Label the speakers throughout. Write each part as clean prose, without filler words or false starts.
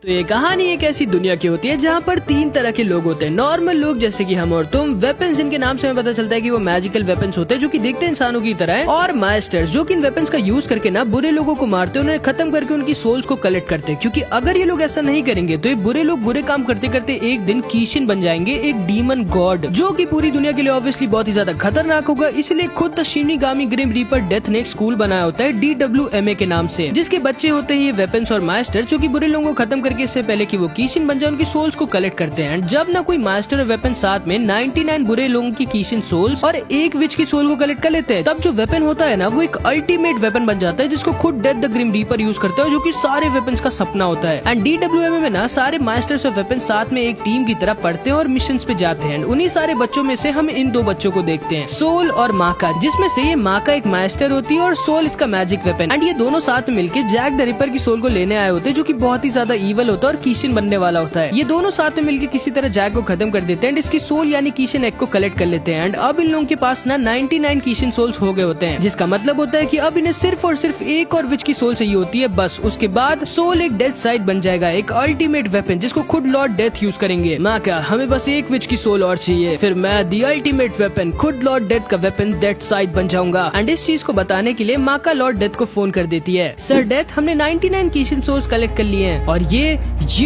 Speaker 1: तो ये कहानी एक ऐसी दुनिया की होती है जहाँ पर तीन तरह के लोग होते हैं। नॉर्मल लोग जैसे कि हम और तुम, वेपन्स जिनके नाम से हमें पता चलता है कि वो मैजिकल वेपन्स होते हैं जो कि दिखते इंसानों की तरह है, और मास्टर्स जो कि इन वेपन्स का यूज करके ना बुरे लोगों को मारते हैं, उन्हें खत्म करके उनकी सोल्स को कलेक्ट करते हैं। क्योंकि अगर ये लोग ऐसा नहीं करेंगे तो ये बुरे लोग बुरे काम करते करते एक दिन कीशिन बन जाएंगे, एक डीमन गॉड, जो कि पूरी दुनिया के लिए ऑब्वियसली बहुत ही ज्यादा खतरनाक होगा। इसलिए खुद शिनिगामी ग्रिम रीपर डेथ ने एक स्कूल बनाया होता है DWMA के नाम से, जिसके बच्चे होते हैं ये वेपन्स और मास्टर, जो कि बुरे लोगों को खत्म करके इससे पहले कि वो कीशिन बन जाए उनकी सोल्स को कलेक्ट करते हैं। एंड जब ना कोई मास्टर और वेपन साथ में 99 बुरे लोगों की कीशिन सोल्स और एक विच की सोल को कलेक्ट कर लेते हैं, तब जो वेपन होता है ना वो एक अल्टीमेट वेपन बन जाता है, जिसको खुद death the grim reaper use करता है, जो कि सारे वेपन्स का सपना होता है। एंड DWMA में ना सारे मास्टर्स और वेपन साथ में एक टीम की तरह पढ़ते हैं और मिशन पे जाते हैं। उन्हीं सारे बच्चों में से हम इन दो बच्चों को देखते हैं, सोल और माका, जिसमें से ये माका एक मास्टर होती है और सोल इसका मैजिक वेपन। एंड ये दोनों साथ में मिलकर जैक द रिपर की सोल को लेने आए होते हैं, जो कि बहुत ही ज्यादा ईवल होता है और कीशिन बनने वाला होता है। ये दोनों साथ में मिलकर किसी तरह जैक को खत्म कर देते हैं एंड इसकी सोल यानी कीशिन एग को कलेक्ट कर लेते हैं। एंड अब इन लोगों के पास ना 99 कीशिन सोल्स हो गए होते हैं, जिसका मतलब होता है कि अब इन्हें सिर्फ और सिर्फ एक और विच की सोल चाहिए होती है, बस। उसके बाद सोल एक डेथ साइड बन जाएगा, एक अल्टीमेट वेपन जिसको खुद लॉर्ड डेथ यूज करेंगे। माका, हमें बस एक विच की सोल और चाहिए, फिर मैं दी अल्टीमेट वेपन खुद लॉर्ड डेथ का वेपन डेथ साइड बन जाऊंगा। एंड इस चीज को बताने के लिए माका लॉर्ड डेथ को फोन कर देती है, सर डेथ, हमने 99 कीशिन सोल्स कलेक्ट कर लिए हैं और ये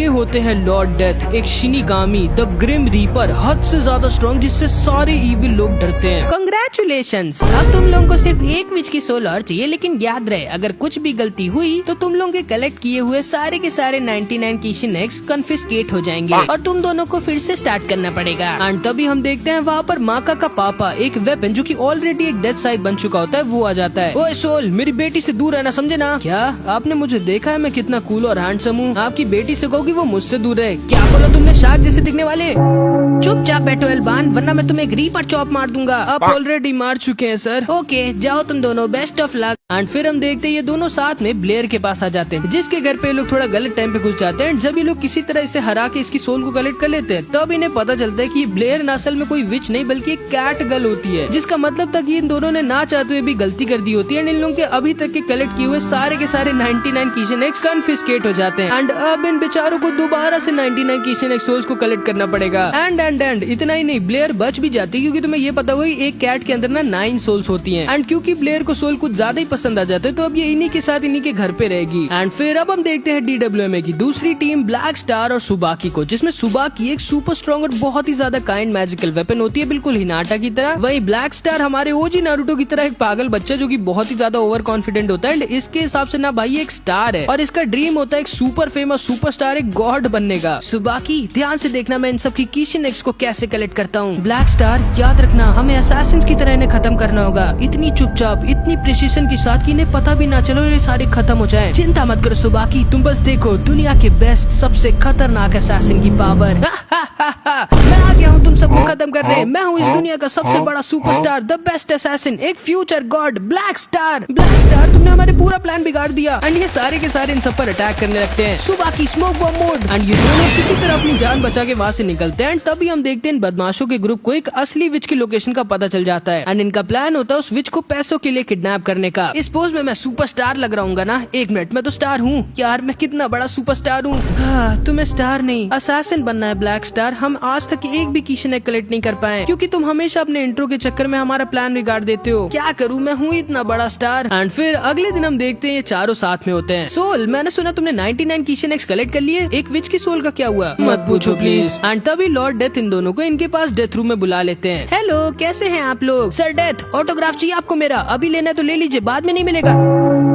Speaker 1: होते हैं लॉर्ड डेथ, एक शिनिगामी द ग्रिम रीपर, हद से ज्यादा स्ट्रॉन्ग, जिससे सारे इविल लोग डरते हैं। कांग्रेचुलेशंस, अब तुम लोगों को सिर्फ एक विच की सोल और चाहिए, लेकिन याद रहे अगर कुछ भी गलती हुई तो तुम लोगों के कलेक्ट किए हुए सारे के सारे 99 कीशिन एग्स कन्फिस्केट हो जाएंगे और तुम दोनों को फिर से स्टार्ट करना पड़ेगा। एंड तभी हम देखते हैं वहाँ पर माका का पापा, एक वेपन जो कि ऑलरेडी एक डेथ साइड बन चुका होता है, वो आ जाता है। ओए सोल, मेरी बेटी से दूर रहना, समझे ना? क्या आपने मुझे देखा है मैं कितना कूल और हैंडसम हूँ? आपकी बेटी से कहोगी वो मुझसे दूर रहे। क्या बोला तुमने? शार्क जैसे दिखने वाले? चुपचाप बैठो एल्बान, वरना मैं तुम्हें एक रीपर चॉप मार दूंगा। आप ऑलरेडी मार चुके हैं सर। ओके जाओ तुम दोनों, बेस्ट ऑफ लक। एंड फिर हम देखते हैं ये दोनों साथ में ब्लेयर के पास आ जाते हैं, जिसके घर पे लोग थोड़ा गलत टाइम पे घुस जाते हैं। जब ये लोग किसी तरह इसे हरा के इसकी सोल को कलेक्ट कर लेते हैं, तब इन्हें पता चलता है कि ब्लेयर असल में कोई विच नहीं बल्कि एक कैट गर्ल होती है, जिसका मतलब था कि इन दोनों ने ना चाहते हुए भी गलती कर दी होती है। इन लोगों के अभी तक के कलेक्ट किए हुए सारे के सारे 99 कीशिन एग्स कन्फिस्केट हो जाते हैं। एंड अब इन बेचारों को दोबारा से 99 कीशिन एग्स सोल्स को कलेक्ट करना पड़ेगा। एंड इतना ही नहीं, ब्लेयर बच भी जाती है, क्योंकि तुम्हें ये पता होगा एक कैट के अंदर ना 9 सोल्स होती हैं। एंड क्योंकि ब्लेयर को सोल कुछ ज्यादा ही पसंद आ जाते हैं, तो अब ये इन्हीं के साथ इन्हीं के घर पे रहेगी। एंड फिर अब हम देखते हैं DWMA की दूसरी टीम, ब्लैक स्टार और सुबाकी को, जिसमें सुबाकी एक सुपर स्ट्रॉन्ग और बहुत ही ज्यादा काइंड मैजिकल वेपन होती है, बिल्कुल हिनाटा की तरह। वही ब्लैक स्टार हमारे ओजी नारुतो की तरह एक पागल बच्चा, जो कि बहुत ही ज्यादा ओवर कॉन्फिडेंट होता है। एंड इसके हिसाब से ना भाई एक स्टार है और इसका ड्रीम होता है एक सुपर फेमस सुपरस्टार, एक गॉड बनने का। सुबाकी, ध्यान से देखना मैं इन सब की कीशिन एग्स को कैसे कलेक्ट करता हूँ। ब्लैक स्टार, याद रखना हमें असैसिन्स की तरह इन्हें खत्म करना होगा, इतनी चुपचाप, इतनी प्रिसीजन के साथ कि इन्हें पता भी ना चलो ये सारे खत्म हो जाएं। चिंता मत करो सुबाकी, तुम बस देखो दुनिया के बेस्ट सबसे खतरनाक असैसिन की पावर। मैं आ गया हूँ तुम सबको खत्म करने। मैं हूँ इस दुनिया का सबसे बड़ा सुपरस्टार, द बेस्ट असैसिन, एक future God, black star. Black star, तुमने हमारे पूरा प्लान बिगाड़ दिया। एंड ये सारे के सारे इन सब पर अटैक करने लगते हैं। सुबाकी, स्मोक बॉम्ब मोड। एंड ये दोनों किसी तरह अपनी जान बचा के वहाँ से निकलते हैं। तभी हम देखते हैं इन बदमाशों के ग्रुप को एक असली विच की लोकेशन का पता चल जाता है। एंड इनका प्लान होता है उस विच को पैसों के लिए किडनैप करने का। इस पोज में मैं सुपरस्टार लग रहा हूँ ना? एक मिनट, मैं तो स्टार हूँ यार, मैं कितना बड़ा सुपरस्टार हूँ। तुम्हें स्टार नहीं असैसिन बनना है ब्लैक स्टार। हम आज तक एक भी कीशिन एग कलेक्ट नहीं कर पाए, क्योंकि तुम हमेशा अपने इंट्रो के चक्कर में हमारा प्लान बिगाड़ देते हो। क्या करूँ, मैं हूँ इतना बड़ा स्टार। एंड फिर अगले दिन हम देखते हैं ये चारों साथ में होते हैं। सोल, मैंने सुना तुमने 99 कीशिन एग्स कलेक्ट कर लिए, एक विच की सोल का क्या हुआ? मत पूछो प्लीज। एंड तभी लॉर्ड डेथ इन दोनों को इनके पास डेथ रूम में बुला लेते हैं। हेलो, कैसे हैं आप लोग? सर डेथ, ऑटोग्राफ चाहिए आपको मेरा? अभी लेना है तो ले लीजिए, बाद में नहीं मिलेगा।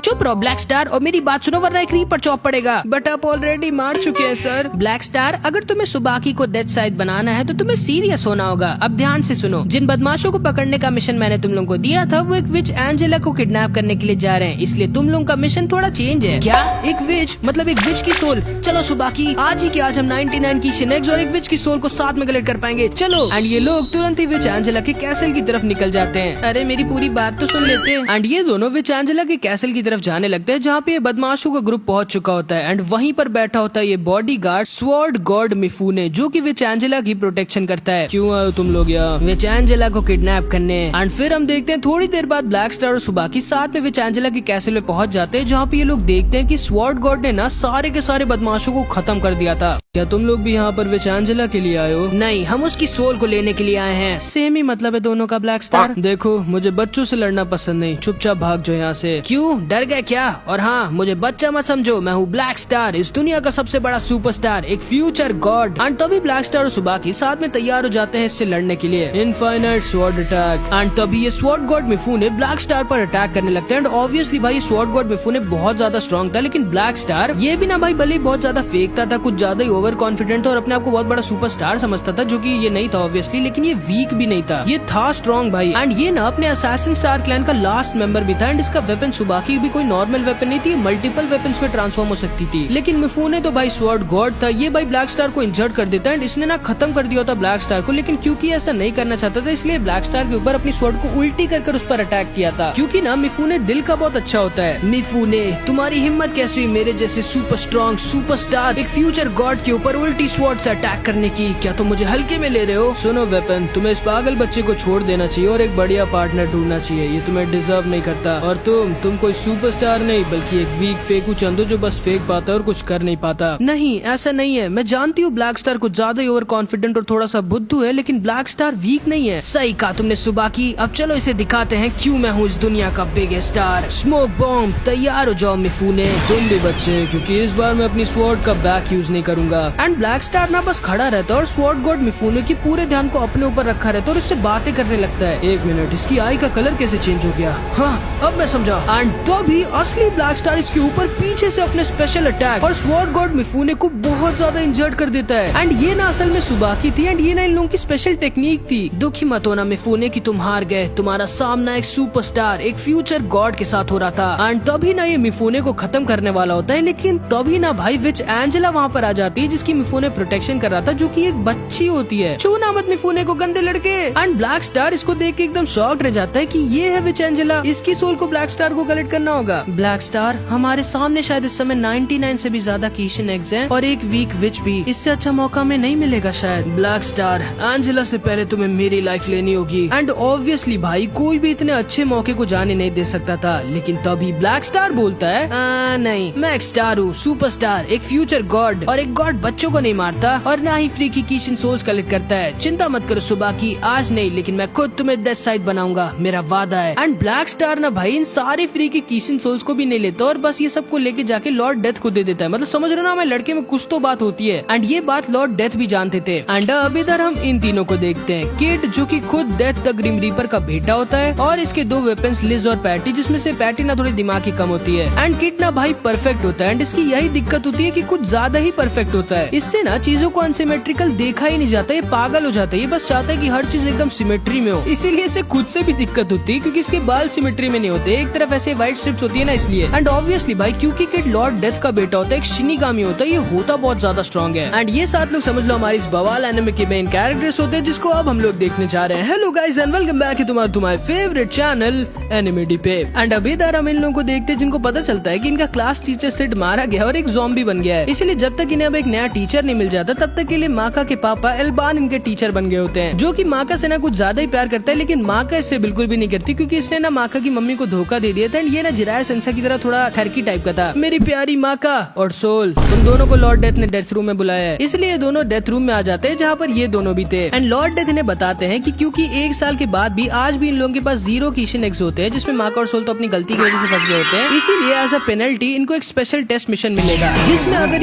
Speaker 1: चुप रहो ब्लैक स्टार और मेरी बात सुनो, वरना एक रीपर चॉप पड़ेगा। बट आप ऑलरेडी मार चुके हैं सर। ब्लैक स्टार, अगर तुम्हें सुबाकी को डेथ साइड बनाना है तो तुम्हें सीरियस होना होगा। अब ध्यान से सुनो, जिन बदमाशों को पकड़ने का मिशन मैंने तुम लोगों को दिया था, वो एक विच एंजेला को किडनैप करने के लिए जा रहे हैं, इसलिए तुम लोगों का मिशन थोड़ा चेंज है। क्या? एक विच मतलब एक विच की सोल? चलो सुबाकी, आज ही के आज हम 99 कीशिन एग्स और एक विच की सोल को साथ में कलेक्ट कर पाएंगे, चलो। एंड ये लोग तुरंत ही विच एंजेला के कैसल की तरफ निकल जाते हैं। अरे मेरी पूरी बात तो सुन लेते हैं। एंड ये दोनों विच एंजेला के कैसल की तरफ तरफ जाने लगते हैं जहाँ पे ये बदमाशों का ग्रुप पहुंच चुका होता है एंड वहीं पर बैठा होता है ये बॉडीगार्ड स्वॉर्ड गॉड मिफूने, जो कि विच एंजेला की प्रोटेक्शन करता है। क्यों आए हो तुम लोग यहाँ विच एंजेला को किडनैप करने? एंड फिर हम देखते हैं थोड़ी देर बाद ब्लैक स्टार और सुबाकी साथ में विच एंजेला के कैसल में पहुंच जाते हैं, जहाँ पे ये लोग देखते हैं कि स्वॉर्ड गॉड ने ना सारे के सारे बदमाशों को खत्म कर दिया था। क्या तुम लोग भी यहाँ पर विच एंजेला के लिए आए हो? नहीं, हम उसकी सोल को लेने के लिए आए हैं। सेम ही मतलब है दोनों का ब्लैक स्टार। देखो, मुझे बच्चों से लड़ना पसंद नहीं, चुपचाप भाग जाओ यहाँ से। क्यों, डर गए क्या? और हाँ, मुझे बच्चा मत समझो, मैं हूँ ब्लैक स्टार, इस दुनिया का सबसे बड़ा सुपरस्टार, एक फ्यूचर गॉड। एंड तभी ब्लैक स्टार और सुबाकी साथ में तैयार हो जाते हैं इससे लड़ने के लिए। Infinite sword attack. एंड तभी ये स्वॉर्ड गॉड मिफूने ब्लैक स्टार पर अटैक करने लगते हैं। एंड ऑब्वियसली भाई स्वॉर्ड गॉड मिफूने बहुत ज्यादा स्ट्रॉन्ग था, लेकिन ब्लैक स्टार ये भी ना भाई भले बहुत ज्यादा फेंकता था, कुछ ज्यादा ही ओवर कॉन्फिडेंट और अपने आप को बहुत बड़ा सुपरस्टार समझता था, जो कि ये नहीं था ऑब्वियसली, लेकिन ये वीक भी नहीं था, ये था स्ट्रॉन्ग भाई। एंड ये ना अपने असैसिन स्टार क्लैन का लास्ट मेंबर भी था। एंड इसका वेपन सुबाकी भी कोई नॉर्मल वेपन नहीं थी, मल्टीपल वेपन्स में ट्रांसफॉर्म हो सकती थी। लेकिन मिफूने तो भाई स्वॉर्ड गॉड था, ये भाई ब्लैक स्टार को इंजर्ड कर देता है। एंड इसने ना खत्म कर दिया था ब्लैक स्टार को, लेकिन क्योंकि ऐसा नहीं करना चाहता था, इसलिए ब्लैक स्टार के ऊपर अपनी स्वॉर्ड को उल्टी कर उस पर अटैक किया था। क्योंकि ना मिफूने दिल का बहुत अच्छा होता है। मिफूने, तुम्हारी हिम्मत कैसे हुई मेरे जैसे सुपर स्ट्रॉन्ग सुपरस्टार एक फ्यूचर गॉड के ऊपर उल्टी स्वॉर्ड से अटैक करने की? क्या तुम मुझे हल्के में ले रहे हो? सुनो वेपन, तुम्हें इस पागल बच्चे को छोड़ देना चाहिए और एक बढ़िया पार्टनर ढूंढना चाहिए, ये तुम्हें डिजर्व नहीं करता। और तुम कोई सुपरस्टार नहीं बल्कि एक वीक फेकू चंदू जो बस फेंक पाता है और कुछ कर नहीं पाता। नहीं, ऐसा नहीं है, मैं जानती हूँ ब्लैक स्टार कुछ ज्यादा ही ओवर कॉन्फिडेंट और थोड़ा सा बुद्धू है, लेकिन ब्लैक स्टार वीक नहीं है। सही कहा तुमने सुबाकी, अब चलो इसे दिखाते हैं क्यों मैं हूँ इस दुनिया का बिगेस्ट स्टार। स्मोक बॉम्ब, तैयार हो जाओ मिफूने। तुम भी बच्चे, क्योंकि इस बार मैं अपनी स्वॉर्ड का बैक यूज नहीं करूंगा। एंड ब्लैक स्टार ना बस खड़ा रहता है और स्वॉर्ड गॉड मिफूने की पूरे ध्यान को अपने ऊपर रखा रहता है और इससे बातें करने लगता है। एक मिनट, इसकी आई का कलर कैसे चेंज हो गया? हाँ, अब मैं समझा। एंड तभी असली ब्लैक स्टार इसके ऊपर पीछे से अपने स्पेशल अटैक और स्वॉर्ड गॉड मिफूने को बहुत ज्यादा इंजर्ड कर देता है। एंड ये ना असल में सुबाकी थी एंड ये ना इन लोगों की स्पेशल टेक्निक थी। दुखी मत होना मिफूने की तुम हार गए, तुम्हारा सामना एक सुपरस्टार एक फ्यूचर गॉड के साथ हो रहा था। एंड तभी ना ये मिफूने को खत्म करने वाला होता है, लेकिन तभी ना भाई विच एंजेला वहाँ पर आ जाती है जिसकी मिफूने प्रोटेक्शन कर रहा था, जो कि एक बच्ची होती है। छूना मत मिफूने को गंदे लड़के। एंड ब्लैक स्टार इसको देख के एकदम शॉक्ड रह जाता है कि ये है विच एंजेला, इसकी सोल को ब्लैक स्टार को कलेक्ट करना होगा। ब्लैक स्टार, हमारे सामने शायद इस समय 99 से भी ज्यादा कीशन एग्स हैं और एक वीक विच भी, इससे अच्छा मौका हमें नहीं मिलेगा शायद। ब्लैक स्टार, एंजेला से पहले तुम्हें मेरी लाइफ लेनी होगी। एंड ऑब्वियसली भाई कोई भी इतने अच्छे मौके को जाने नहीं दे सकता था, लेकिन तभी ब्लैक स्टार बोलता है नहीं, मैं एक स्टार हूँ, सुपरस्टार एक फ्यूचर गॉड, और एक गॉड बच्चों को नहीं मारता और ना ही फ्री की कीशन सोल्स कलेक्ट करता है। चिंता मत करो सुबाकी, आज नहीं लेकिन मैं खुद तुम्हें डेथ साइड बनाऊंगा, मेरा वादा है। एंड ब्लैक स्टार ना भाई इन सारे फ्री की कीशन सोल्स को भी नहीं लेता और बस ये सबको लेके जाके लॉर्ड डेथ को दे देता है। मतलब समझ रहे हो ना, मैं लड़के में कुछ तो बात होती है। एंड ये बात लॉर्ड डेथ भी जानते थे। एंड अब इधर हम इन तीनों को देखते हैं। किड जो कि खुद डेथ द ग्रिम रीपर का बेटा होता है और इसके दो वेपन्स लिज और पैटी, जिसमें से पैटी ना थोड़ी दिमाग की कम होती है। एंड किड ना भाई परफेक्ट होता है एंड इसकी यही दिक्कत होती है कि कुछ ज्यादा ही परफेक्ट होता है। इससे ना चीजों को अनसिमेट्रिकल देखा ही नहीं जाता, ये पागल हो जाता है, ये बस चाहता है कि हर चीज एकदम सिमेट्री में हो। इसीलिए इसे खुद से भी दिक्कत होती है क्योंकि इसके बाल सिमेट्री में नहीं होते, एक तरफ ऐसे व्हाइट स्ट्रिप्स होती है ना, इसलिए। एंड ऑब्वियसली भाई क्योंकि किड लॉर्ड डेथ का बेटा होता है, एक शिनिगामी होता है, ये होता बहुत ज्यादा स्ट्रॉन्ग है। एंड ये सात लोग समझ लो हमारी इस बवाल एनिमे के मेन कैरेक्टर्स होते हैं, जिसको अब हम लोग देखने जा रहे हैं। Hello guys and welcome back to तुम्हारे फेवरेट चैनल एनिमेडी पे। एंड अभी इधर हम इन लोगों को देखते हैं जिनको पता चलता है कि इनका क्लास टीचर सिड मारा गया और एक ज़ॉम्बी बन गया है। इसलिए जब तक इन्हें अब एक नया टीचर नहीं मिल जाता तब तक के लिए माका के पापा एल्बान इनके टीचर बन गए होते हैं, जो कि माका से ना कुछ ज्यादा ही प्यार करता है, लेकिन माका इससे बिल्कुल भी नहीं करती क्योंकि इसने ना माका की मम्मी को धोखा दे दिया था। एंड ये ना जिराया सेंसा की तरह थोड़ा ठरकी टाइप का था। मेरी प्यारी माका और सोल, तुम दोनों को लॉर्ड डेथ ने डेथ रूम में बुलाया है, इसलिए ये दोनों डेथ रूम में आ जाते हैं जहाँ पर ये दोनों भी थे। एंड लॉर्ड डेथ इन्हें बताते हैं कि क्योंकि एक साल के बाद भी आज भी इन लोगों के पास 0 कीशन एग्स होते हैं, जिसमें माका और सोल तो अपनी गलती की वजह से फंस गए होते हैं, इसीलिए एज अ पेनल्टी इनको एक स्पेशल टेस्ट मिशन मिलेगा, जिसमें अगर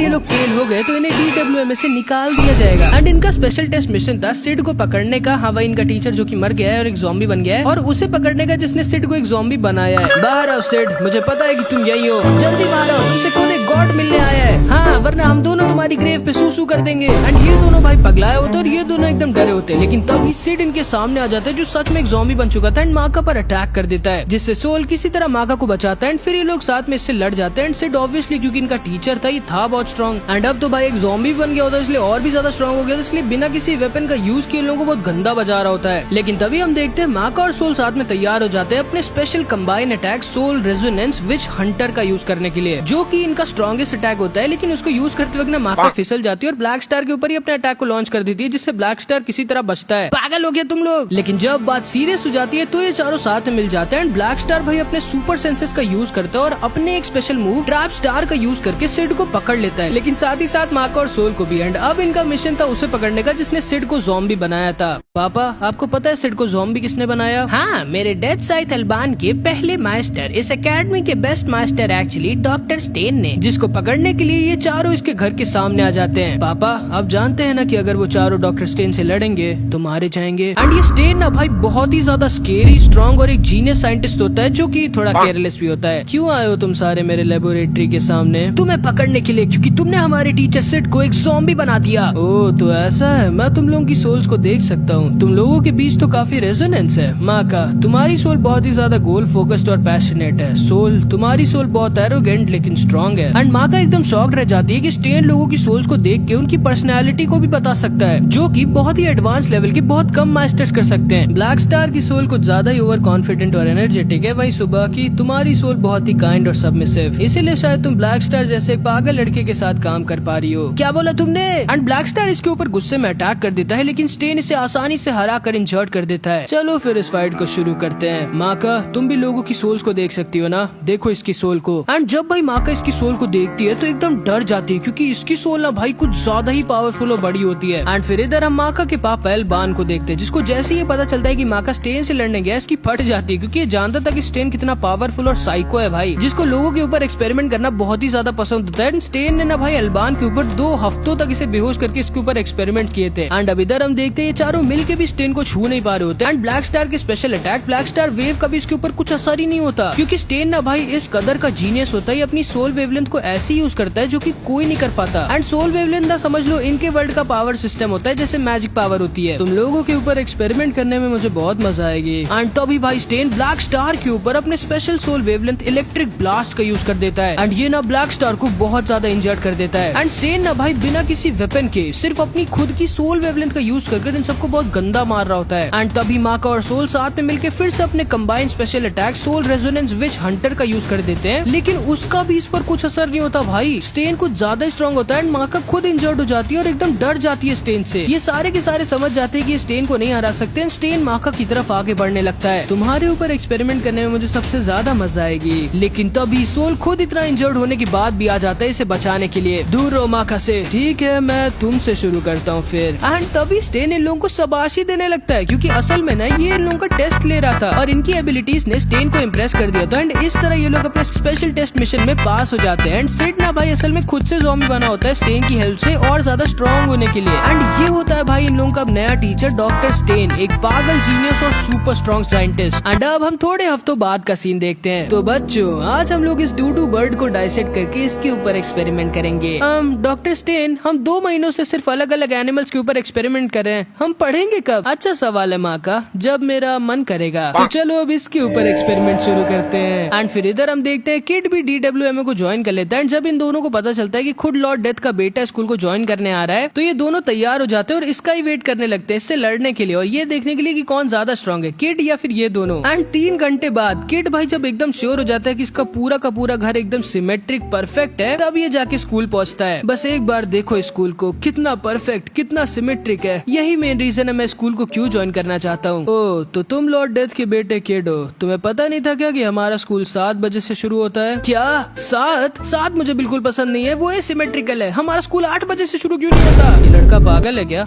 Speaker 1: ये लोग फेल हो गए तो इन्हें DWM से निकाल दिया जाएगा। एंड इनका स्पेशल टेस्ट मिशन था सिड को पकड़ने का। हाँ भाई, इनका टीचर जो कि मर गया है और एक ज़ॉम्बी बन गया है, और उसे पकड़ने का जिसने सिड को एक ज़ॉम्बी बनाया है। बाहर आओ सिड, मुझे पता है कि तुम यही हो, जल्दी बाहर आओ, तुमसे खुद एक गॉड मिलने आया है। हाँ, वरना हम दोनों तुम्हारी ग्रेव पे सूसू कर देंगे। एंड ये दोनों भाई पगलाए होते और ये दोनों एकदम डरे होते हैं, लेकिन तभी सिड इनके सामने आ जाता है जो सच में एक ज़ॉम्बी बन चुका था एंड माका पर अटैक कर देता है, जिससे सोल किसी तरह माका को बचाता है एंड फिर ये लोग साथ में इससे लड़ जाते हैं। एंड सिड ऑब्वियसली क्योंकि इनका टीचर था, ये था बहुत स्ट्रॉन्ग एंड अब तो भाई एक ज़ॉम्बी बन गया होता है, इसलिए और भी ज्यादा स्ट्रॉन्ग हो गया, इसलिए बिना किसी वेपन का यूज किए लोगों को बहुत गंदा बजा रहा होता है। लेकिन तभी हम देखते हैं माका और सोल साथ में तैयार हो जाते हैं अपने special combine attack soul resonance witch hunter का यूज करने के लिए, जो कि इनका स्ट्रॉन्गेस्ट अटैक होता है। लेकिन उसको यूज करते वक्त ना माका फिसल जाती है और ब्लैक स्टार के ऊपर ही अपने अटैक को लॉन्च कर देती है, जिससे ब्लैक स्टार किसी तरह बचता है। पागल हो गया तुम लोग। लेकिन जब बात सीरियस हो जाती है तो ये चारों साथ में मिल जाते हैं एंड ब्लैक स्टार भाई अपने सुपर सेंसेस का यूज करता है और अपने एक स्पेशल मूव ट्रैप स्टार का यूज करके सिड को पकड़ लेता है, लेकिन साथ ही साथ माका और सोल को भी। एंड अब इनका मिशन था उसे पकड़ने का जिसने सिड को ज़ॉम्बी बनाया था। पापा आपको पता है सिड को ज़ॉम्बी किसने बनाया? हाँ, मेरे डेथ साइथ अल्बान के पहले मास्टर, इस एकेडमी के best master actually doctor Stein ने, जिसको पकड़ने के लिए ये चारों इसके घर के सामने आ जाते हैं। पापा आप जानते हैं ना कि अगर वो चारों डॉक्टर स्टेन से लड़ेंगे तो मारे जाएंगे। एंड ये स्टेन ना भाई बहुत ही ज्यादा स्केरी, स्ट्रॉन्ग और एक जीनियस साइंटिस्ट होता है जो कि थोड़ा केयरलेस भी होता है। क्यों आए हो तुम सारे मेरे लेबोरेटरी के सामने? तुम्हें पकड़ने के लिए, क्योंकि तुमने हमारे टीचर सिड को एक ज़ॉम्बी बना दिया। ओ तो ऐसा है, मैं तुम लोगों की सोल्स को देख सकता हूँ, तुम लोगों के बीच तो काफी रेजोनेंस है। माका तुम्हारी सोल बहुत ही ज्यादा गोल फोकस्ड और पैशनेट है, सोल तुम्हारी सोल बहुत एरोगेंट लेकिन स्ट्रॉन्ग है। एंड माका एकदम शॉक्ड रह जाती है कि स्टेन लोगों की सोल्स को देख के उनकी पर्सनैलिटी को भी बता सकता है, जो कि बहुत ही एडवांस लेवल के बहुत कम मास्टर्स कर सकते हैं। ब्लैक स्टार की सोल कुछ ज्यादा ही ओवर कॉन्फिडेंट और एनर्जेटिक है, वहीं सुबह की तुम्हारी सोल बहुत ही काइंड और सबमिसिव, इसीलिए शायद तुम ब्लैक स्टार जैसे एक पागल लड़के के साथ काम कर पा रही हो। क्या बोला तुमने? एंड ब्लैक स्टार इसके ऊपर गुस्से में अटैक कर देता है, लेकिन स्टेन इसे आसानी से हरा कर इंजर्ड कर देता है। चलो फिर इस फाइट को शुरू करते हैं। माका तुम भी लोगों की सोल्स को देख सकती हो ना, देखो इसकी सोल को। एंड जब भाई माका इसकी सोल को देखती है तो एकदम डर जाती है, क्योंकि इसकी सोल ना भाई कुछ ज्यादा ही पावरफुल और बड़ी होती है। एंड फिर इधर हम माका के पापा एल्बान को देखते हैं, जिसको जैसे ही पता चलता है कि माका स्टेन से लड़ने गया, इसकी फट जाती है, क्योंकि ये जानता था कि स्टेन कितना पावरफुल और साइको है भाई, जिसको लोगों के ऊपर एक्सपेरिमेंट करना बहुत ही ज्यादा पसंद होता है। स्टेन ने ना भाई एल्बान के ऊपर 2 हफ्तों तक इसे बेहोश करके इसके ऊपर एक्सपेरिमेंट किए थे। एंड अब इधर हम देखते हैं ये चारों मिलके भी स्टेन को छू नहीं पा रहे होते। एंड ब्लैक स्टार के special attack black star wave का भी इसके ऊपर कुछ असर ही नहीं होता, क्योंकि स्टेन ना भाई इस कदर का जीनियस होता है, ये अपनी सोल वेवलेंथ को ऐसे यूज करता है जो कि कोई नहीं कर पाता। एंड सोल वेवलेंथ ना समझ लो इनके वर्ल्ड का पावर सिस्टम होता है, जैसे मैजिक पावर होती है। तुम लोगों के ऊपर एक्सपेरिमेंट करने में मुझे बहुत मजा आएगी। एंड तभी भाई स्टेन ब्लैक स्टार के ऊपर अपने special soul wavelength electric blast का यूज कर देता है एंड ये ना ब्लैक स्टार को बहुत ज्यादा इंजर्ड कर देता है। एंड स्टेन ना भाई बिना किसी वेपन के सिर्फ अपनी खुद की सोल वेवलेंथ का यूज करके इन सबको बहुत गंदा मार रहा होता है। एंड तभी माका और सोल साथ में मिलकर फिर से अपने combined special attack soul resonance witch hunter का यूज कर देते हैं, लेकिन उसका भी इस पर कुछ असर नहीं होता भाई। स्टेन कुछ ज्यादा स्ट्रॉन्ग होता है एंड माका खुद इंजर्ड हो जाती है और एकदम डर जाती है स्टेन से। ये सारे के सारे समझ जाते हैं कि स्टेन को नहीं हरा सकते। स्टेन माका की तरफ आगे बढ़ने लगता है। तुम्हारे ऊपर एक्सपेरिमेंट करने में मुझे सबसे ज्यादा मजा आएगी। लेकिन तभी सोल खुद इतना इंजर्ड होने के बाद भी आ जाता है इसे बचाने के लिए। दूर रहो माका से। ठीक है मैं तुमसे शुरू करता हूँ फिर। एंड तभी स्टेन इन लोगों को शाबाशी देने लगता है, क्योंकि असल में ना ये इन लोगों का टेस्ट ले रहा था और इनकी एबिलिटीज ने स्टेन को इम्प्रेस कर दिया था। एंड इस तरह ये लोग अपने स्पेशल टेस्ट मिशन में पास हो जाते हैं। एंड सिड ना भाई असल में खुद से ज़ॉम्बी बना होता है स्टेन की हेल्प से और ज्यादा स्ट्रॉन्ग होने के लिए। एंड ये होता है भाई इन लोगों का नया टीचर डॉक्टर स्टेन, एक पागल जीनियस और सुपर स्ट्रॉन्ग साइंटिस्ट। एंड अब हम थोड़े हफ्तों बाद का सीन देखते हैं। तो बच्चों आज हम लोग इस डूडू बर्ड को डाइसेक्ट करके इसके ऊपर एक्सपेरिमेंट करेंगे। डॉक्टर स्टेन हम 2 महीनों से सिर्फ अलग अलग एनिमल्स के ऊपर एक्सपेरिमेंट कर रहे हैं, हम पढ़ेंगे कब? अच्छा सवाल है माँ का, जब मेरा मन करेगा। तो चलो अब इसके ऊपर एक्सपेरिमेंट शुरू करते हैं। एंड फिर इधर हम देखते हैं किड भी DWMA को ज्वाइन कर लेता है। जब इन दोनों को पता चलता है कि खुद लॉर्ड डेथ का बेटा स्कूल को ज्वाइन करने आ रहा है, तो ये दोनों तैयार हो जाते हैं और इसका ही वेट करने लगते हैं इससे लड़ने के लिए और ये देखने के लिए कि कौन ज्यादा स्ट्रॉन्ग है, किड या फिर ये दोनों। एंड 3 घंटे बाद किड भाई जब एकदम श्योर हो जाता है कि इसका पूरा का पूरा घर एकदम सिमेट्रिक परफेक्ट है, तब ये जाके स्कूल पहुंचता है। बस एक बार देखो स्कूल को, कितना परफेक्ट कितना सिमेट्रिक है। यही मेन रीजन है मैं स्कूल को क्यों ज्वाइन करना चाहता हूँ। ओ तो तुम लॉर्ड डेथ के बेटे किड हो, तुम्हें पता नहीं था क्या कि हमारा स्कूल 7 बजे से शुरू होता है? क्या 7 मुझे बिल्कुल पसंद नहीं है, वो सिमेट्रिकल है। हमारा स्कूल 8 बजे से शुरू क्यों नहीं होता? ये लड़का पागल है क्या?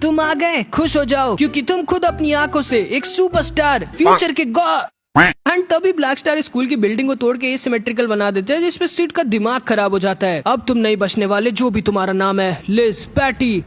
Speaker 1: तुम आ गए, खुश हो जाओ क्योंकि तुम खुद अपनी आंखों से एक सुपरस्टार फ्यूचर के एंड तभी ब्लैक स्टार स्कूल की बिल्डिंग को तोड़ के एसिमेट्रिकल बना देते हैं, जिसपे सिड का दिमाग खराब हो जाता है। अब तुम नहीं बचने वाले, जो भी तुम्हारा नाम है, लिज, पैटी।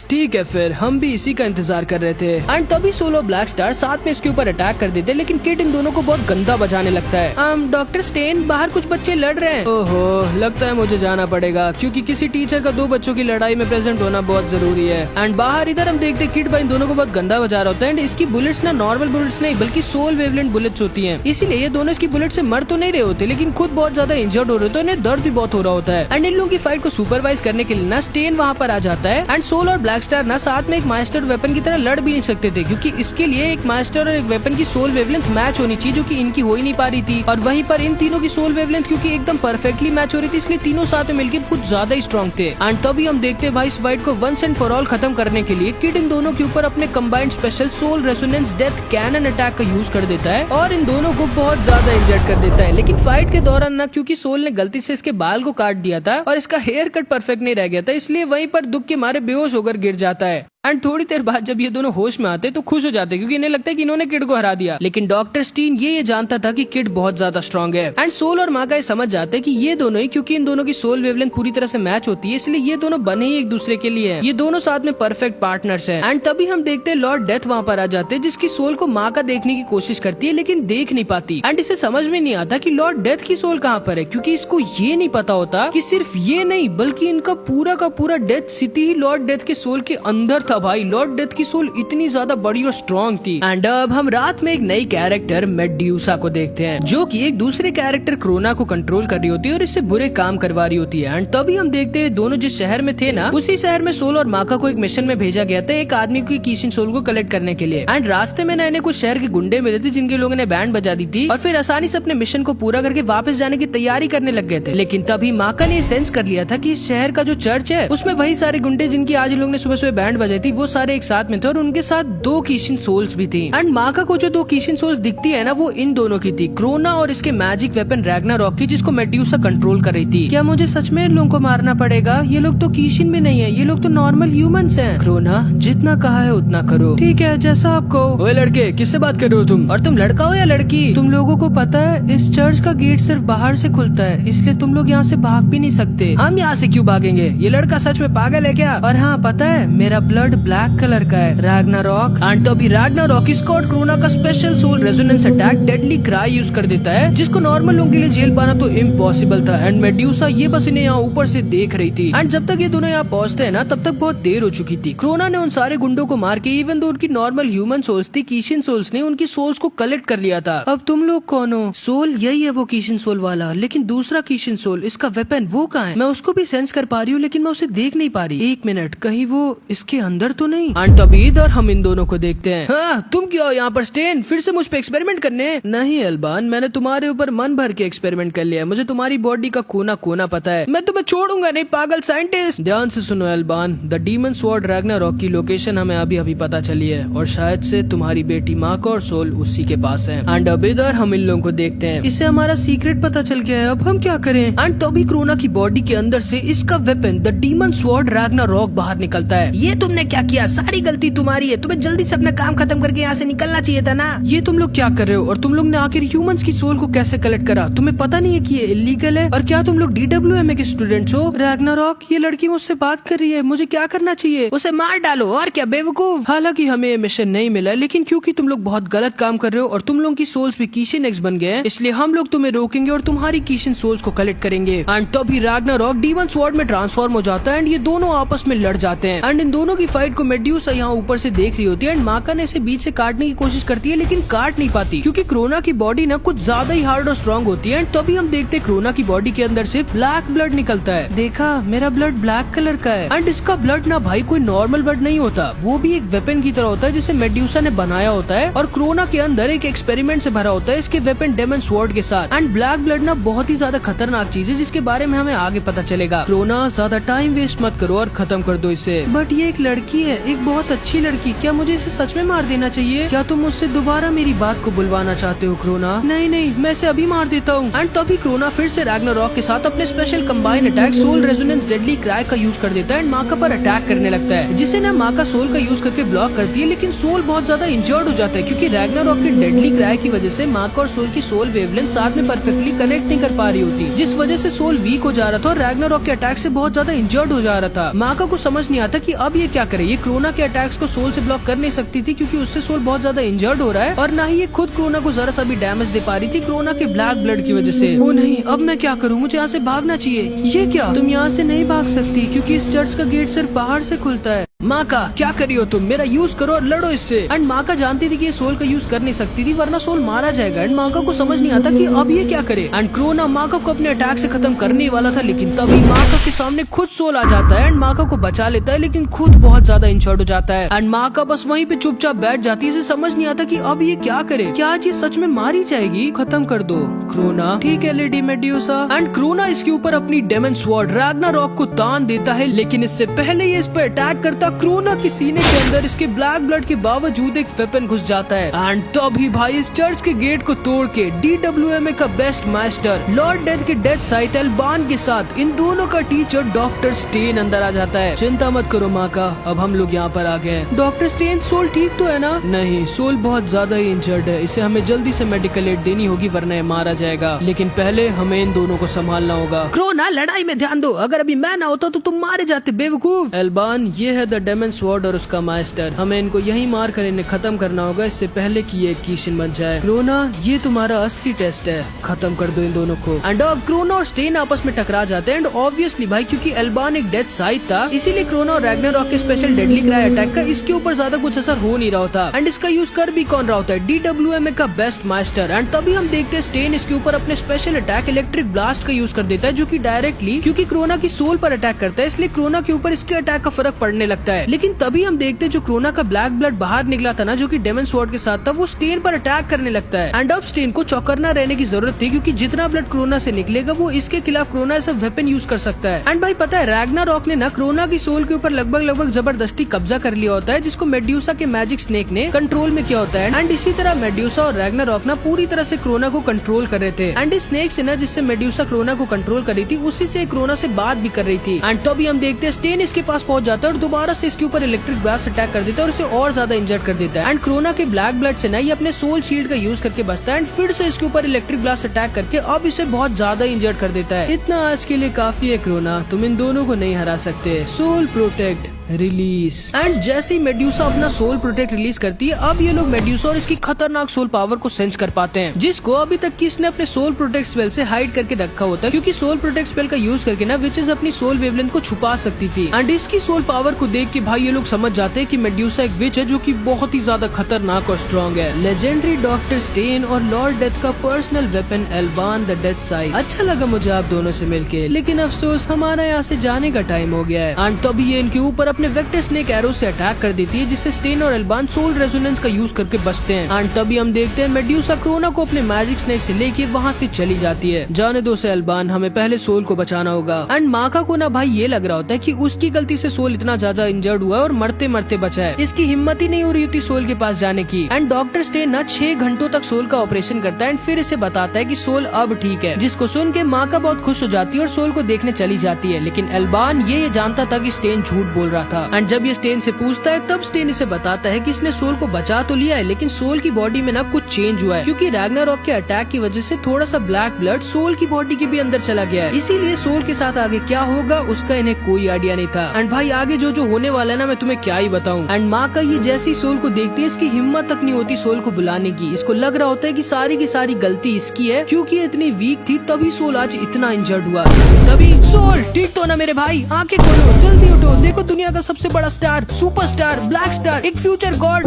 Speaker 1: ठीक है, फिर हम भी इसी का इंतजार कर रहे थे। एंड तभी सोल और ब्लैक स्टार साथ में इसके ऊपर अटैक कर देते, लेकिन किड इन दोनों को बहुत गंदा बजाने लगता है। डॉक्टर स्टेन, बाहर कुछ बच्चे लड़ रहे हैं। ओहो, लगता है मुझे जाना पड़ेगा, क्योंकि किसी टीचर का 2 बच्चों की लड़ाई में प्रेजेंट होना बहुत जरूरी है। एंड बाहर इधर हम देखते किड भाई इन दोनों को बहुत गंदा बजा रहा होता है। एंड इसकी बुलेट्स ना नॉर्मल बुलेट्स नहीं बल्कि सोल वेवलेंट बुलेट्स होती हैं, इसीलिए ये दोनों इसकी बुलेट से मर तो नहीं रहे होते, लेकिन खुद बहुत ज्यादा इंजर्ड हो रहे होते हैं, इन्हें दर्द भी बहुत हो रहा होता है। एंड इन लोगों की फाइट को सुपरवाइज करने के लिए ना स्टेन वहाँ पर आ जाता है। एंड सोल और ब्लैक स्टार ना साथ में एक मास्टर वेपन की तरह लड़ भी नहीं सकते थे, क्योंकि इसके लिए एक मास्टर और एक वेपन की सोल वेवलेंथ मैच होनी चाहिए, जो कि इनकी हो ही नहीं पा रही थी। और वहीं पर इन तीनों की सोल वेवलेंथ क्योंकि एकदम परफेक्टली मैच हो रही थी, इसलिए तीनों साथ में मिलकर कुछ ज्यादा ही स्ट्रॉन्ग थे। एंड तभी हम देखते हैं भाई इस फाइट को वंस एंड फॉर ऑल खत्म करने के लिए किड इन दोनों के ऊपर अपने combined special soul resonance death cannon attack का यूज कर देता है और इन दोनों को बहुत ज्यादा इंजर्ड कर देता है। लेकिन फाइट के दौरान ना क्योंकि सोल ने गलती से इसके बाल को काट दिया था और इसका हेयर कट परफेक्ट नहीं रह गया था, इसलिए वहीं पर दुख के मारे बेहोश होकर गिर जाता है। एंड थोड़ी देर बाद जब ये दोनों होश में आते तो खुश हो जाते, क्योंकि इन्हें लगता है कि इन्होंने किड को हरा दिया। लेकिन डॉक्टर स्टीन ये जानता था कि किड बहुत ज्यादा स्ट्रांग है। एंड सोल और माका समझ जाते हैं कि ये दोनों ही, क्योंकि इन दोनों की सोल वेवलेंथ पूरी तरह से मैच होती है, इसलिए ये दोनों बने ही एक दूसरे के लिए हैं। ये दोनों साथ में परफेक्ट पार्टनर्स हैं। एंड तभी हम देखते हैं लॉर्ड डेथ वहाँ पर आ जाते हैं, जिसकी सोल को माका देखने की कोशिश करती है लेकिन देख नहीं पाती। एंड इसे समझ में नहीं आता कि लॉर्ड डेथ की सोल कहाँ पर है, क्योंकि इसको ये नहीं पता होता कि सिर्फ ये नहीं बल्कि इनका पूरा का पूरा डेथ सिटी ही लॉर्ड डेथ के सोल के अंदर था। भाई लॉर्ड डेथ की सोल इतनी ज्यादा बड़ी और स्ट्रॉन्ग थी। एंड अब हम रात में एक नई कैरेक्टर मेड्यूसा को देखते हैं, जो कि एक दूसरे कैरेक्टर क्रोना को कंट्रोल कर रही होती है और इससे बुरे काम करवा रही होती है। एंड तभी हम देखते हैं दोनों जिस शहर में थे ना, उसी शहर में सोल और माका को एक मिशन में भेजा गया था, एक आदमी की कीशिन सोल को कलेक्ट करने के लिए। एंड रास्ते में ना इन्हें कुछ शहर के गुंडे मिले थे, जिनके लोगों ने बैंड बजा दी थी और फिर आसानी से अपने मिशन को पूरा करके वापस जाने की तैयारी करने लग गए थे। लेकिन तभी माका ने सेंस कर लिया था कि इस शहर का जो चर्च है उसमें वही सारे गुंडे जिनकी आज लोग ने सुबह सुबह बैंड बजाई थी, वो सारे एक साथ में थे और उनके साथ 2 कीशिन सोल्स भी थी। एंड माका को जो 2 कीशिन सोल्स दिखती है ना, वो इन दोनों की थी, क्रोना और इसके मैजिक वेपन रैग्नारॉक की, जिसको मेड्यूसा कंट्रोल कर रही थी। क्या मुझे सच में इन लोगों को मारना पड़ेगा? ये लोग तो कीशिन में नहीं है, ये लोग तो नॉर्मल ह्यूमंस हैं। क्रोना, जितना कहा है उतना करो। ठीक है, जैसा आप कहो। ओए लड़के, किससे बात कर रहे हो तुम? और तुम लड़का हो या लड़की? तुम लोगों को पता है इस चर्च का गेट सिर्फ बाहर से खुलता है, इसलिए तुम लोग यहाँ से भाग भी नहीं सकते। हम यहाँ से क्यों भागेंगे? ये लड़का सच में पागल है क्या? और हाँ, पता है मेरा ब्लड ब्लैक कलर का है। रैग्नारॉक। एंड तभी रैग्नारॉक इसका और क्रोना का special soul resonance attack deadly cry use कर देता है, जिसको नॉर्मल लोगों के लिए झेल पाना तो इम्पॉसिबल था। एंड मेड्यूसा ये बस इन्हें यहाँ ऊपर से देख रही थी। एंड जब तक ये दोनों यहाँ पहुँचते हैं ना, तब तक बहुत देर हो चुकी थी। क्रोना ने उन सारे गुंडों को मार के, इवन दो उनकी नॉर्मल ह्यूमन सोल्स थी, कीशिन सोल्स ने उनकी सोल्स को कलेक्ट कर लिया था। अब तुम लोग कौन हो? सोल यही है वो कीशिन सोल वाला, लेकिन दूसरा कीशिन सोल, इसका वेपन वो कहाँ है? मैं उसको भी सेंस कर पा रही हूँ, लेकिन मैं उसे देख नहीं पा रही। एक मिनट, कहीं वो इसके अंदर तो नहीं? एंड तभी इधर हम इन दोनों को देखते हैं। हाँ, तुम क्यों यहाँ पर स्टेन? फिर से मुझ पे एक्सपेरिमेंट करने? नहीं अल्बान, मैंने तुम्हारे ऊपर मन भर के एक्सपेरिमेंट कर लिया है। मुझे तुम्हारी बॉडी का कोना कोना पता है। मैं तुम्हें छोड़ूंगा नहीं, पागल साइंटिस्ट। ध्यान से सुनो अल्बान, द डीमन स्वॉर्ड रैग्नारॉक की लोकेशन हमें अभी अभी पता चली है और शायद से तुम्हारी बेटी माका और सोल उसी के पास है। एंड अब इधर हम इन लोगों को देखते हैं। इसे हमारा सीक्रेट पता चल गया है, अब हम क्या करें? एंड तभी क्रोना की बॉडी के अंदर से इसका weapon the demon sword Ragnarok बाहर निकलता है। ये तुमने क्या किया? सारी गलती तुम्हारी है। तुम्हें जल्दी से अपना काम खत्म करके यहाँ से निकलना चाहिए था ना। ये तुम लोग क्या कर रहे हो? और तुम लोग ने आखिर ह्यूमंस की सोल को कैसे कलेक्ट करा? तुम्हें पता नहीं है कि ये इलीगल है? और क्या तुम लोग DWMA के स्टूडेंट्स हो? रैग्नारॉक, ये लड़की मुझसे बात कर रही है, मुझे क्या करना चाहिए? उसे मार डालो और क्या, बेवकूफ। हालांकि हमें ये मिशन नहीं मिला, लेकिन क्योंकि तुम लोग बहुत गलत काम कर रहे हो और तुम लोगों की सोल्स भी कीशिन एक्स बन गए हैं, इसलिए हम लोग तुम्हें रोकेंगे और तुम्हारी कीशिन सोल्स को कलेक्ट करेंगे। एंड तभी रैग्नारॉक डीमन स्वॉर्ड में ट्रांसफॉर्म हो जाता है एंड ये दोनों आपस में लड़ जाते हैं। एंड इन दोनों की फाइट को मेड्यूसा यहाँ ऊपर से देख रही होती है एंड माका ने इसे बीच से काटने की कोशिश करती है, लेकिन काट नहीं पाती, क्योंकि क्रोना की बॉडी ना कुछ ज्यादा ही हार्ड और स्ट्रॉन्ग होती है। एंड तभी हम देखते हैं क्रोना की बॉडी के अंदर से ब्लैक ब्लड निकलता है। देखा, मेरा ब्लड ब्लैक कलर का है। एंड इसका ब्लड ना भाई कोई नॉर्मल ब्लड नहीं होता, वो भी एक वेपन की तरह होता है जिसे मेड्यूसा ने बनाया होता है और क्रोना के अंदर एक एक्सपेरिमेंट से भरा होता है इसके वेपन डेमन स्वॉर्ड के साथ। एंड ब्लैक ब्लड ना बहुत ही ज्यादा खतरनाक चीज है, जिसके बारे में हमें आगे पता चलेगा। क्रोना, ज्यादा टाइम वेस्ट मत करो और खत्म कर दो इसे। बट ये एक लड़की है, एक बहुत अच्छी लड़की, क्या मुझे इसे सच में मार देना चाहिए? क्या तुम मुझसे दोबारा मेरी बात को बुलवाना चाहते हो क्रोना? नहीं नहीं, मैं इसे अभी मार देता हूँ। एंड तभी क्रोना फिर से रैग्नारॉक के साथ अपने special combine attack soul resonance deadly cry का यूज कर देता है एंड माका पर अटैक करने लगता है, जिसे ना माका सोल का यूज करके ब्लॉक करती है, लेकिन सोल बहुत ज्यादा इंजर्ड हो जाता है, क्योंकि रैग्नारॉक की डेडली क्राई की वजह से माका और सोल की सोल वेवलेंथ साथ में परफेक्टली कनेक्ट नहीं कर पा रही होती, जिस वजह से सोल वीक हो जा रहा था और रैग्नारॉक के अटैक से बहुत ज्यादा इंजर्ड हो जा रहा था। माका को समझ नहीं आता कि अब ये क्या करे, ये क्रोना के अटैक्स को सोल से ब्लॉक कर नहीं सकती थी क्योंकि उससे सोल बहुत ज्यादा इंजर्ड हो रहा है और ना ही ये खुद क्रोना को जरा सा भी डैमेज दे पा रही थी क्रोना के ब्लैक ब्लड की वजह से। ओ नहीं, अब मैं क्या करूँ, मुझे यहाँ से भागना चाहिए। ये क्या, तुम यहाँ से नहीं भाग सकती क्योंकि इस चर्च का गेट सिर्फ बाहर से खुलता है। माँ का क्या करी हो तुम, मेरा यूज करो और लड़ो इससे। एंड माँ का जानती थी कि ये सोल का यूज कर नहीं सकती थी वरना सोल मारा जाएगा। एंड माँ को समझ नहीं आता कि अब ये क्या करे। एंड क्रोना माँ को अपने अटैक से खत्म करने ही वाला था लेकिन तभी माँ के सामने खुद सोल आ जाता है एंड माँ को बचा लेता है लेकिन खुद बहुत ज्यादा इंजर्ड हो जाता है। एंड माँ बस वहीं पे चुपचाप बैठ जाती है, इसे समझ नहीं आता कि अब ये क्या करे, क्या आज ये सच में मारी जाएगी। खत्म कर दो क्रोना, ठीक है लेडी मेड्यूसा। एंड क्रोना इसके ऊपर अपनी डेमन स्वॉर्ड रैग्नारॉक को तान देता है लेकिन इससे पहले ये इस पर अटैक करता क्रोना की सीने के अंदर इसके ब्लैक ब्लड के बावजूद एक वेपन घुस जाता है। एंड तभी भाई इस चर्च के गेट को तोड़ के DWMA का बेस्ट मास्टर लॉर्ड डेथ के डेथ साइट एल्बान के साथ इन दोनों का टीचर डॉक्टर स्टेन अंदर आ जाता है। चिंता मत करो माँ का, अब हम लोग यहाँ पर आ गए। डॉक्टर स्टेन, सोल ठीक तो है ना? नहीं, सोल बहुत ज्यादा ही इंजर्ड है, इसे हमें जल्दी से मेडिकल एड देनी होगी वरना ये मारा जाएगा। लेकिन पहले हमें इन दोनों को संभालना होगा। क्रोना, लड़ाई में ध्यान दो, अगर अभी मैं ना होता तो तुम मारे जाते बेवकूफ। एल्बान, ये है द डेमन स्वॉर्ड और उसका मास्टर, हमें इनको यही मार कर इन्हें खत्म करना होगा इससे पहले कि ये कीशन बन जाए। क्रोना, ये तुम्हारा असली टेस्ट है, खत्म कर दो इन दोनों को। एंड अब क्रोना और स्टेन आपस में टकरा जाते हैं एंड ऑब्वियसली भाई क्योंकि एल्बान एक डेथ साइट था इसीलिए क्रोना और रैग्नारॉक के स्पेशल डेडली क्राई अटैक का इसके ऊपर ज्यादा कुछ असर हो नहीं रहा होता। एंड इसका यूज कर भी कौन रहा होता है? DWMA का बेस्ट मास्टर। एंड तभी हम देखते हैं स्टेन इसके ऊपर अपने स्पेशल अटैक इलेक्ट्रिक ब्लास्ट का यूज कर देता है जो कि डायरेक्टली क्योंकि क्रोना की सोल पर अटैक करता है इसलिए क्रोना के ऊपर इसके अटैक का फर्क पड़ने लगता है। लेकिन तभी हम देखते हैं जो क्रोना का ब्लैक ब्लड बाहर निकला था ना जो कि डेमन स्वॉर्ड के साथ था वो स्टेन पर अटैक करने लगता है। एंड अब स्टेन को चौकन्ना रहने की जरूरत थी क्योंकि जितना ब्लड क्रोना से निकलेगा वो इसके खिलाफ क्रोना ऐसा वेपन यूज कर सकता है। एंड भाई पता है रैग्नारॉक ने ना क्रोना की सोल के ऊपर लगभग जबरदस्ती कब्जा कर लिया होता है जिसको मेड्यूसा के मैजिक स्नेक ने कंट्रोल में किया होता है। एंड इसी तरह मेड्यूसा और रैग्नारॉक ना पूरी तरह से क्रोना को कंट्रोल कर रहे थे। एंड इस स्नेक से ना जिससे मेड्यूसा क्रोना को कंट्रोल कर रही थी उसी से क्रोना से बात भी कर रही थी। एंड तभी हम देखते हैं स्टेन इसके पास पहुंच जाता है और दोबारा से इसके ऊपर इलेक्ट्रिक ब्लास्ट अटैक कर देता है और इसे और ज्यादा इंजर्ड कर देता है। एंड क्रोना के ब्लैक ब्लड से ना ये अपने सोल शील्ड का यूज करके बचता है एंड फिर से इसके ऊपर इलेक्ट्रिक ब्लास्ट अटैक करके अब इसे बहुत ज्यादा इंजर्ड कर देता है। इतना आज के लिए काफी है क्रोना, तुम इन दोनों को नहीं हरा सकते। Soul protect release. एंड जैसे ही मेड्यूसा अपना सोल प्रोटेक्ट रिलीज करती है अब ये लोग मेड्यूसा और इसकी खतरनाक सोल पावर को सेंस कर पाते हैं जिसको अभी तक की इसने अपने सोल प्रोटेक्ट स्पेल से हाइड करके रखा होता है क्योंकि सोल प्रोटेक्ट स्पेल का यूज करके ना विचेस अपनी सोल वेवलेंथ को छुपा सकती थी। एंड इसकी सोल पावर को देख के भाई ये लोग समझ जाते हैं कि मेड्यूसा एक विच है जो कि बहुत ही ज्यादा खतरनाक और स्ट्रॉन्ग है। लेजेंडरी डॉक्टर स्टेन और लॉर्ड डेथ का personal weapon Alban the death scythe. अच्छा लगा मुझे आप दोनों से मिलके लेकिन अफसोस हमारा यहाँ से जाने का टाइम हो गया है। एंड तभी ये इनके ऊपर अपने वेक्टर स्नेक एरो से अटैक कर देती है जिससे स्टेन और एल्बान सोल रेजोनेंस का यूज करके बचते हैं। एंड तभी हम देखते हैं मेड्यूसा क्रोना को अपने मैजिक स्नेक से लेके वहाँ से चली जाती है। जाने दो से एल्बान, हमें पहले सोल को बचाना होगा। एंड माका को ना भाई ये लग रहा होता है कि उसकी गलती से सोल इतना ज्यादा इंजर्ड हुआ है और मरते मरते बचा है, इसकी हिम्मत ही नहीं हो रही थी सोल के पास जाने की। एंड डॉक्टर स्टेन ना 6 घंटों तक सोल का ऑपरेशन करता है एंड फिर इसे बताता है कि सोल अब ठीक है, जिसको सुन के माका बहुत खुश हो जाती है और सोल को देखने चली जाती है। लेकिन एल्बान ये जानता था कि स्टेन झूठ बोल रहा था। एंड जब ये स्टेन से पूछता है तब स्टेन इसे बताता है कि इसने सोल को बचा तो लिया है लेकिन सोल की बॉडी में ना कुछ चेंज हुआ है क्योंकि रैग्नारॉक के अटैक की वजह से थोड़ा सा ब्लैक ब्लड सोल की बॉडी के भी अंदर चला गया है, इसीलिए सोल के साथ आगे क्या होगा उसका इन्हें कोई आइडिया नहीं था। एंड भाई आगे जो होने वाला है ना मैं तुम्हें क्या ही बताऊं। एंड माँ का ये जैसी सोल को देखती है इसकी हिम्मत तक नहीं होती सोल को बुलाने की, इसको लग रहा होता है कि सारी गलती इसकी है क्योंकि इतनी वीक थी तभी सोल आज इतना इंजर्ड हुआ। तभी सोल, ठीक तो ना मेरे भाई, आंखें खोलो, जल्दी उठो, देखो दुनिया का सबसे बड़ा स्टार, सुपरस्टार, ब्लैक स्टार, एक फ्यूचर गॉड।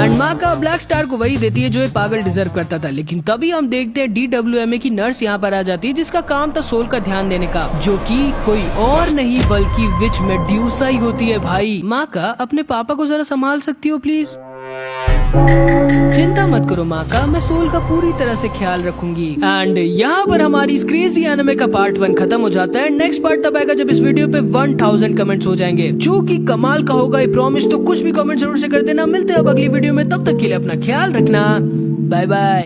Speaker 1: एंड माँ का ब्लैक स्टार को वही देती है जो ये पागल डिजर्व करता था। लेकिन तभी हम देखते हैं DWMA की नर्स यहाँ पर आ जाती है जिसका काम था सोल का ध्यान देने का, जो कि कोई और नहीं बल्कि विच मेड्यूसा ही होती है। भाई माँ का, अपने पापा को जरा संभाल सकती हो प्लीज? चिंता मत करो माँ का, मैं सोल का पूरी तरह से ख्याल रखूंगी। एंड यहाँ पर हमारी इस क्रेजी एनिमे का पार्ट 1 खत्म हो जाता है। नेक्स्ट पार्ट तब आएगा जब इस वीडियो पे 1000 कमेंट्स हो जाएंगे जो कि कमाल का होगा, ये प्रॉमिस। तो कुछ भी कमेंट जरूर से कर देना। मिलते हैं अब अगली वीडियो में, तब तक के लिए अपना ख्याल रखना। Bye bye.